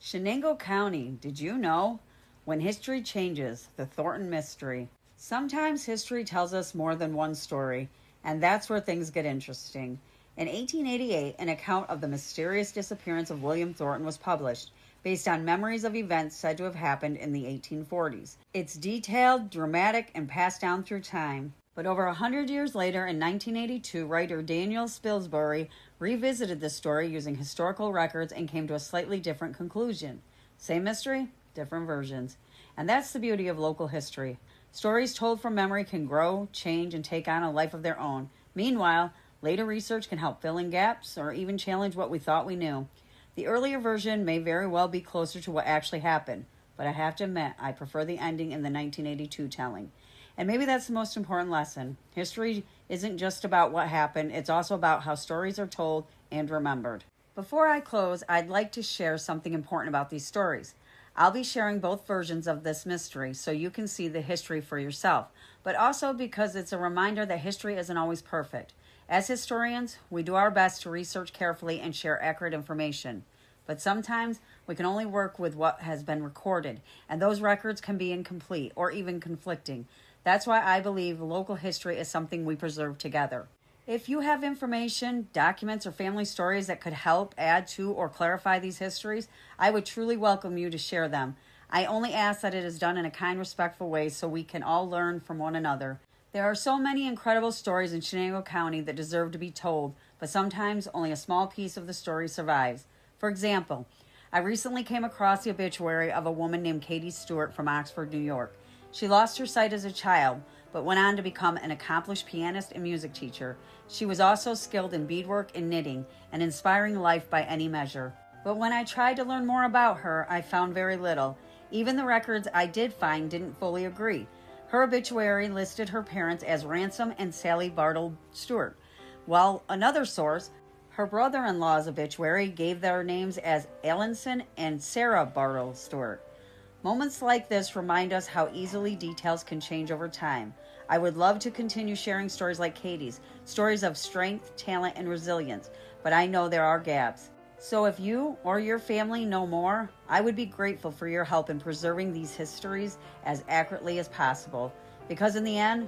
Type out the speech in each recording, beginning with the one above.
Chenango County, did you know? When history changes, the Thornton mystery. Sometimes history tells us more than one story, and that's where things get interesting. In 1888, an account of the mysterious disappearance of William Thornton was published, based on memories of events said to have happened in the 1840s. It's detailed, dramatic, and passed down through time. But over 100 years later, in 1982, writer Daniel Spilsbury revisited this story using historical records and came to a slightly different conclusion. Same mystery, different versions. And that's the beauty of local history. Stories told from memory can grow, change, and take on a life of their own. Meanwhile, later research can help fill in gaps or even challenge what we thought we knew. The earlier version may very well be closer to what actually happened, but I have to admit, I prefer the ending in the 1982 telling. And maybe that's the most important lesson. History isn't just about what happened, it's also about how stories are told and remembered. Before I close, I'd like to share something important about these stories. I'll be sharing both versions of this mystery so you can see the history for yourself, but also because it's a reminder that history isn't always perfect. As historians, we do our best to research carefully and share accurate information. But sometimes we can only work with what has been recorded, and those records can be incomplete or even conflicting. That's why I believe local history is something we preserve together. If you have information, documents, or family stories that could help add to or clarify these histories, I would truly welcome you to share them. I only ask that it is done in a kind, respectful way so we can all learn from one another. There are so many incredible stories in Chenango County that deserve to be told, but sometimes only a small piece of the story survives. For example, I recently came across the obituary of a woman named Katie Stewart from Oxford, New York. She lost her sight as a child, but went on to become an accomplished pianist and music teacher. She was also skilled in beadwork and knitting, an inspiring life by any measure. But when I tried to learn more about her, I found very little. Even the records I did find didn't fully agree. Her obituary listed her parents as Ransom and Sally Bartle Stewart, while another source, her brother-in-law's obituary, gave their names as Alanson and Sarah Bartle Stewart. Moments like this remind us how easily details can change over time. I would love to continue sharing stories like Katie's, stories of strength, talent, and resilience, but I know there are gaps. So if you or your family know more, I would be grateful for your help in preserving these histories as accurately as possible. Because in the end,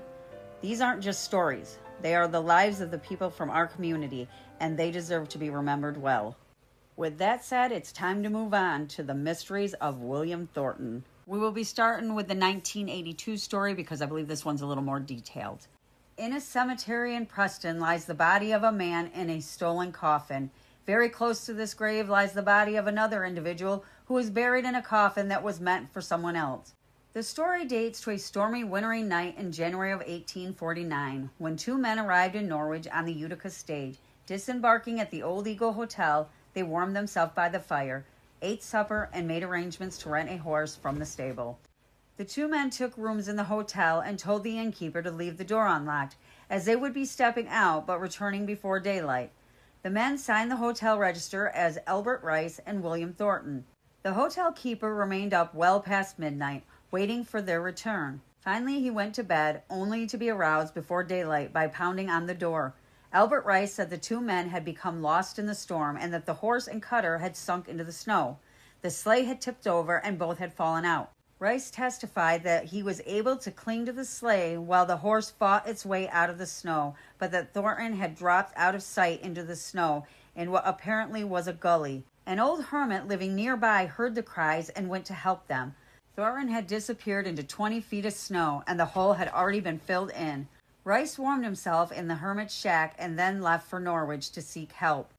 these aren't just stories. They are the lives of the people from our community, and they deserve to be remembered well. With that said, it's time to move on to the mysteries of William Thornton. We will be starting with the 1982 story because I believe this one's a little more detailed. In a cemetery in Preston lies the body of a man in a stolen coffin. Very close to this grave lies the body of another individual who was buried in a coffin that was meant for someone else. The story dates to a stormy wintry night in January of 1849 when two men arrived in Norwich on the Utica stage. Disembarking at the Old Eagle Hotel, they warmed themselves by the fire, ate supper, and made arrangements to rent a horse from the stable. The two men took rooms in the hotel and told the innkeeper to leave the door unlocked, as they would be stepping out but returning before daylight. The men signed the hotel register as Albert Rice and William Thornton. The hotel keeper remained up well past midnight, waiting for their return. Finally, he went to bed, only to be aroused before daylight by pounding on the door. Albert Rice said the two men had become lost in the storm and that the horse and cutter had sunk into the snow. The sleigh had tipped over and both had fallen out. Rice testified that he was able to cling to the sleigh while the horse fought its way out of the snow, but that Thornton had dropped out of sight into the snow in what apparently was a gully. An old hermit living nearby heard the cries and went to help them. Thornton had disappeared into 20 feet of snow, and the hole had already been filled in. Rice warmed himself in the hermit's shack and then left for Norwich to seek help.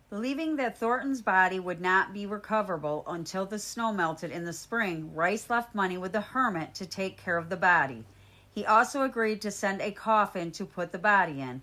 Believing that Thornton's body would not be recoverable until the snow melted in the spring, Rice left money with the hermit to take care of the body. He also agreed to send a coffin to put the body in.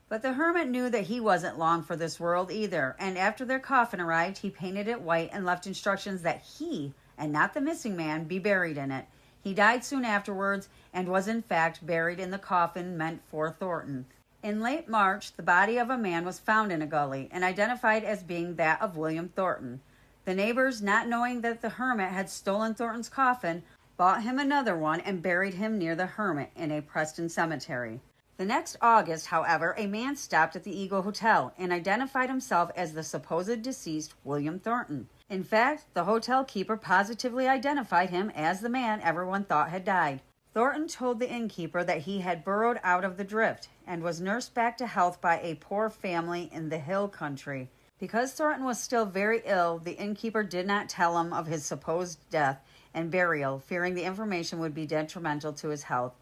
But the hermit knew that he wasn't long for this world either, and after their coffin arrived, he painted it white and left instructions that he, and not the missing man, be buried in it. He died soon afterwards and was in fact buried in the coffin meant for Thornton. In late March, the body of a man was found in a gully and identified as being that of William Thornton. The neighbors, not knowing that the hermit had stolen Thornton's coffin, bought him another one and buried him near the hermit in a Preston cemetery. The next August, however, a man stopped at the Eagle Hotel and identified himself as the supposed deceased William Thornton. In fact, the hotel keeper positively identified him as the man everyone thought had died. Thornton told the innkeeper that he had burrowed out of the drift and was nursed back to health by a poor family in the hill country. Because Thornton was still very ill, the innkeeper did not tell him of his supposed death and burial, fearing the information would be detrimental to his health.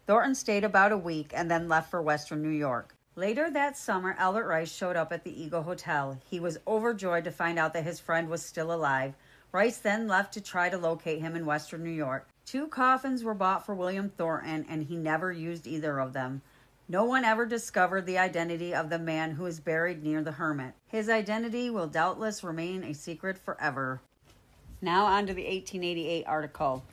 Thornton stayed about a week and then left for Western New York. Later that summer, Albert Rice showed up at the Eagle Hotel. He was overjoyed to find out that his friend was still alive. Rice then left to try to locate him in Western New York. 2 coffins were bought for William Thornton, and he never used either of them. No one ever discovered the identity of the man who is buried near the hermit. His identity will doubtless remain a secret forever. Now on to the 1888 article.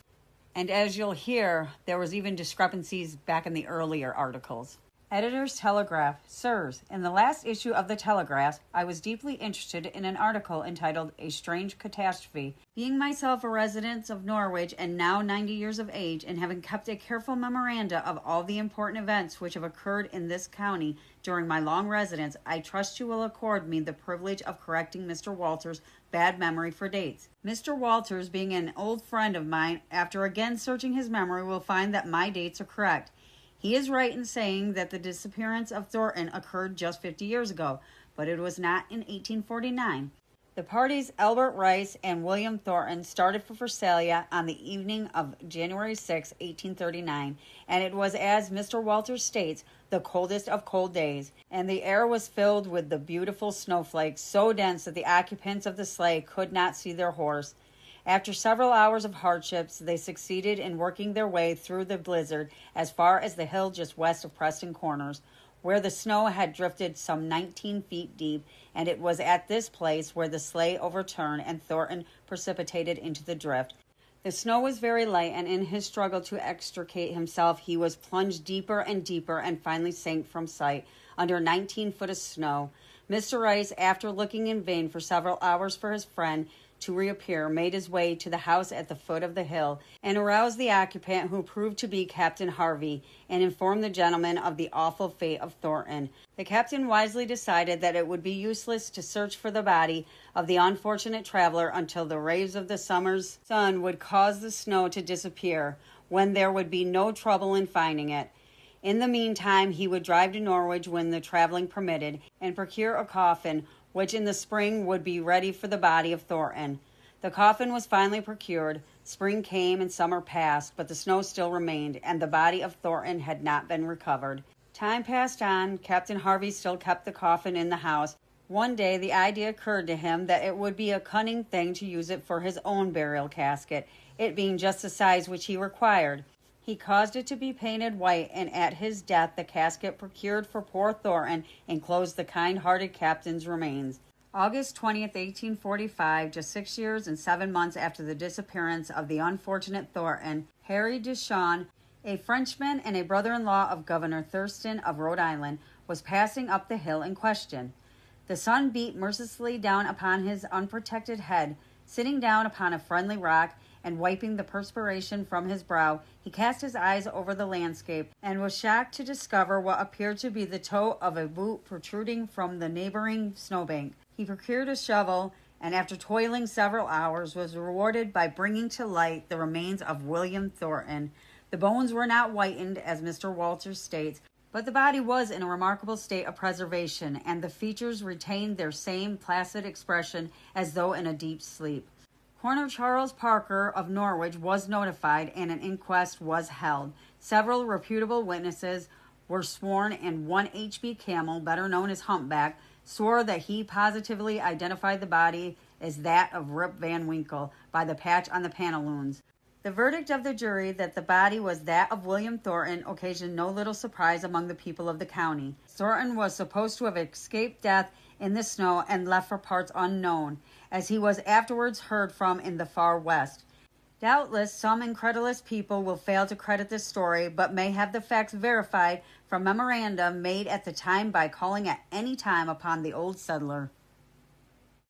And as you'll hear, there was even discrepancies back in the earlier articles. Editor's Telegraph. Sirs, in the last issue of the Telegraph, I was deeply interested in an article entitled A Strange Catastrophe. Being myself a resident of Norwich and now 90 years of age, and having kept a careful memoranda of all the important events which have occurred in this county during my long residence, I trust you will accord me the privilege of correcting Mr. Walters' bad memory for dates. Mr. Walters, being an old friend of mine, after again searching his memory, will find that my dates are correct. He is right in saying that the disappearance of Thornton occurred just 50 years ago, but it was not in 1849. The parties Albert Rice and William Thornton started for Versailles on the evening of January 6, 1839, and it was, as Mr. Walters states, the coldest of cold days, and the air was filled with the beautiful snowflakes, so dense that the occupants of the sleigh could not see their horse. After several hours of hardships, they succeeded in working their way through the blizzard as far as the hill just west of Preston Corners, where the snow had drifted some 19 feet deep, and it was at this place where the sleigh overturned and Thornton precipitated into the drift. The snow was very light, and in his struggle to extricate himself, he was plunged deeper and deeper and finally sank from sight under 19 foot of snow. Mr. Rice, after looking in vain for several hours for his friend to reappear, made his way to the house at the foot of the hill and aroused the occupant, who proved to be Captain Harvey, and informed the gentleman of the awful fate of Thornton. The captain wisely decided that it would be useless to search for the body of the unfortunate traveler until the rays of the summer's sun would cause the snow to disappear, when there would be no trouble in finding it. In the meantime, he would drive to Norwich when the traveling permitted, and procure a coffin, which in the spring would be ready for the body of Thornton. The coffin was finally procured. Spring came and summer passed, but the snow still remained, and the body of Thornton had not been recovered. Time passed on. Captain Harvey still kept the coffin in the house. One day the idea occurred to him that it would be a cunning thing to use it for his own burial casket, it being just the size which he required. He caused it to be painted white, and at his death the casket procured for poor Thornton enclosed the kind-hearted captain's remains. August 20th, 1845, just 6 years and 7 months after the disappearance of the unfortunate Thornton, Harry Deschamps, a Frenchman and a brother-in-law of Governor Thurston of Rhode Island, was passing up the hill in question. The sun beat mercilessly down upon his unprotected head. Sitting down upon a friendly rock and wiping the perspiration from his brow, he cast his eyes over the landscape and was shocked to discover what appeared to be the toe of a boot protruding from the neighboring snowbank. He procured a shovel, and after toiling several hours, was rewarded by bringing to light the remains of William Thornton. The bones were not whitened, as Mr. Walters states, but the body was in a remarkable state of preservation, and the features retained their same placid expression as though in a deep sleep. Coroner Charles Parker of Norwich was notified, and an inquest was held. Several reputable witnesses were sworn, and one H.B. Camel, better known as Humpback, swore that he positively identified the body as that of Rip Van Winkle by the patch on the pantaloons. The verdict of the jury that the body was that of William Thornton occasioned no little surprise among the people of the county. Thornton was supposed to have escaped death in the snow and left for parts unknown, as he was afterwards heard from in the far west. Doubtless some incredulous people will fail to credit this story, but may have the facts verified from memoranda made at the time by calling at any time upon the old settler.